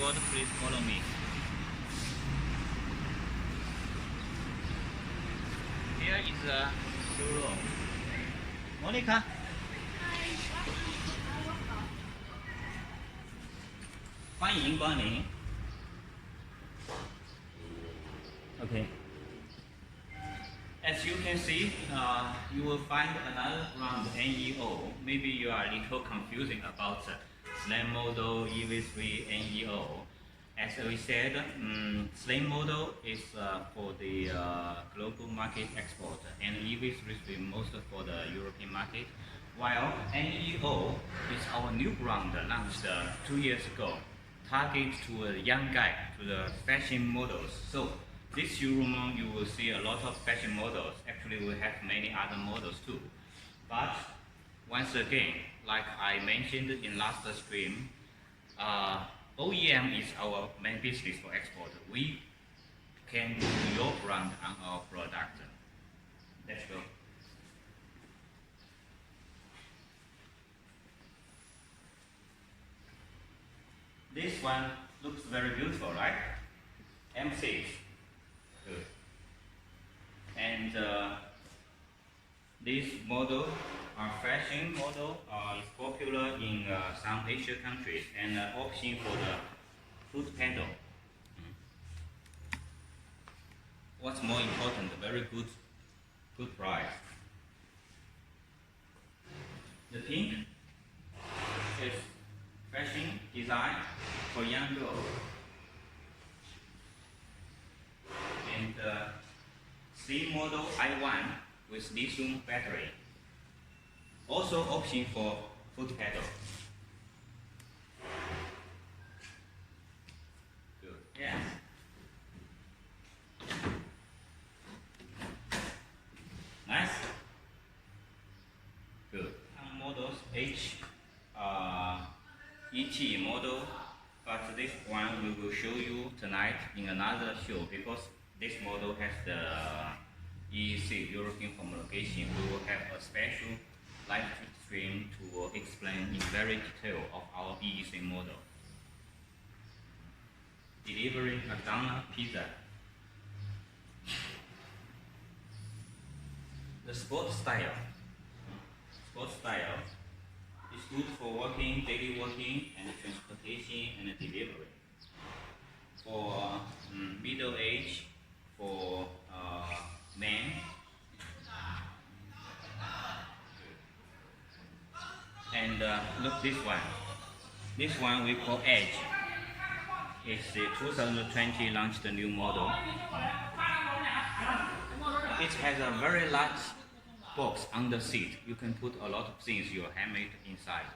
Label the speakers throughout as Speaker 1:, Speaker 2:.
Speaker 1: dashboard, please follow me. Here is a showroom. Monica. Okay. As you can see, you will find another brand NEO. Maybe you are a little confusing about the SLANE model EV-33 NEO. As we said, SLANE model is for the global market export, and EV-33 most for the European market. While NEO is our new brand launched 2 years ago, target to a young guy, to the fashion models. So this showroom you will see a lot of fashion models. Actually, we have many other models too. But once again, like I mentioned in last stream, OEM is our main business for export. We can do your brand on our product. Let's go. This one looks very beautiful, right? M6. Good. And this model, fashion model, is popular in some Asian countries and option for the foot pedal. What's more important, very good price. The pink is fashion design for young girls. And Slane model i1 with lithium battery. Also option for foot pedal. Good. Yeah. Nice. Good. Some models ET model, but this one we will show you tonight in another show because this model has the EEC, European homologation. We will have a special live stream to explain in very detail of our EEC model. Delivering McDonald's pizza. The sport style. Sport style is good for working, daily working, and transportation and delivery. For middle age, for men. And look this one. This one we call Edge. It's the 2020 launched new model. It has a very large box on the seat. You can put a lot of things, your handmade inside.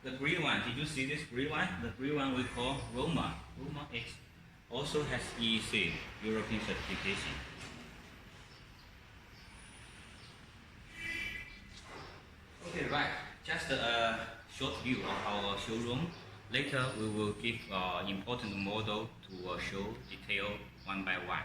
Speaker 1: The green one, did you see this green one? The green one we call Roma. Roma X also has EEC, European certification. Okay, right. Just a short view of our showroom. Later we will give important model to show detail one by one.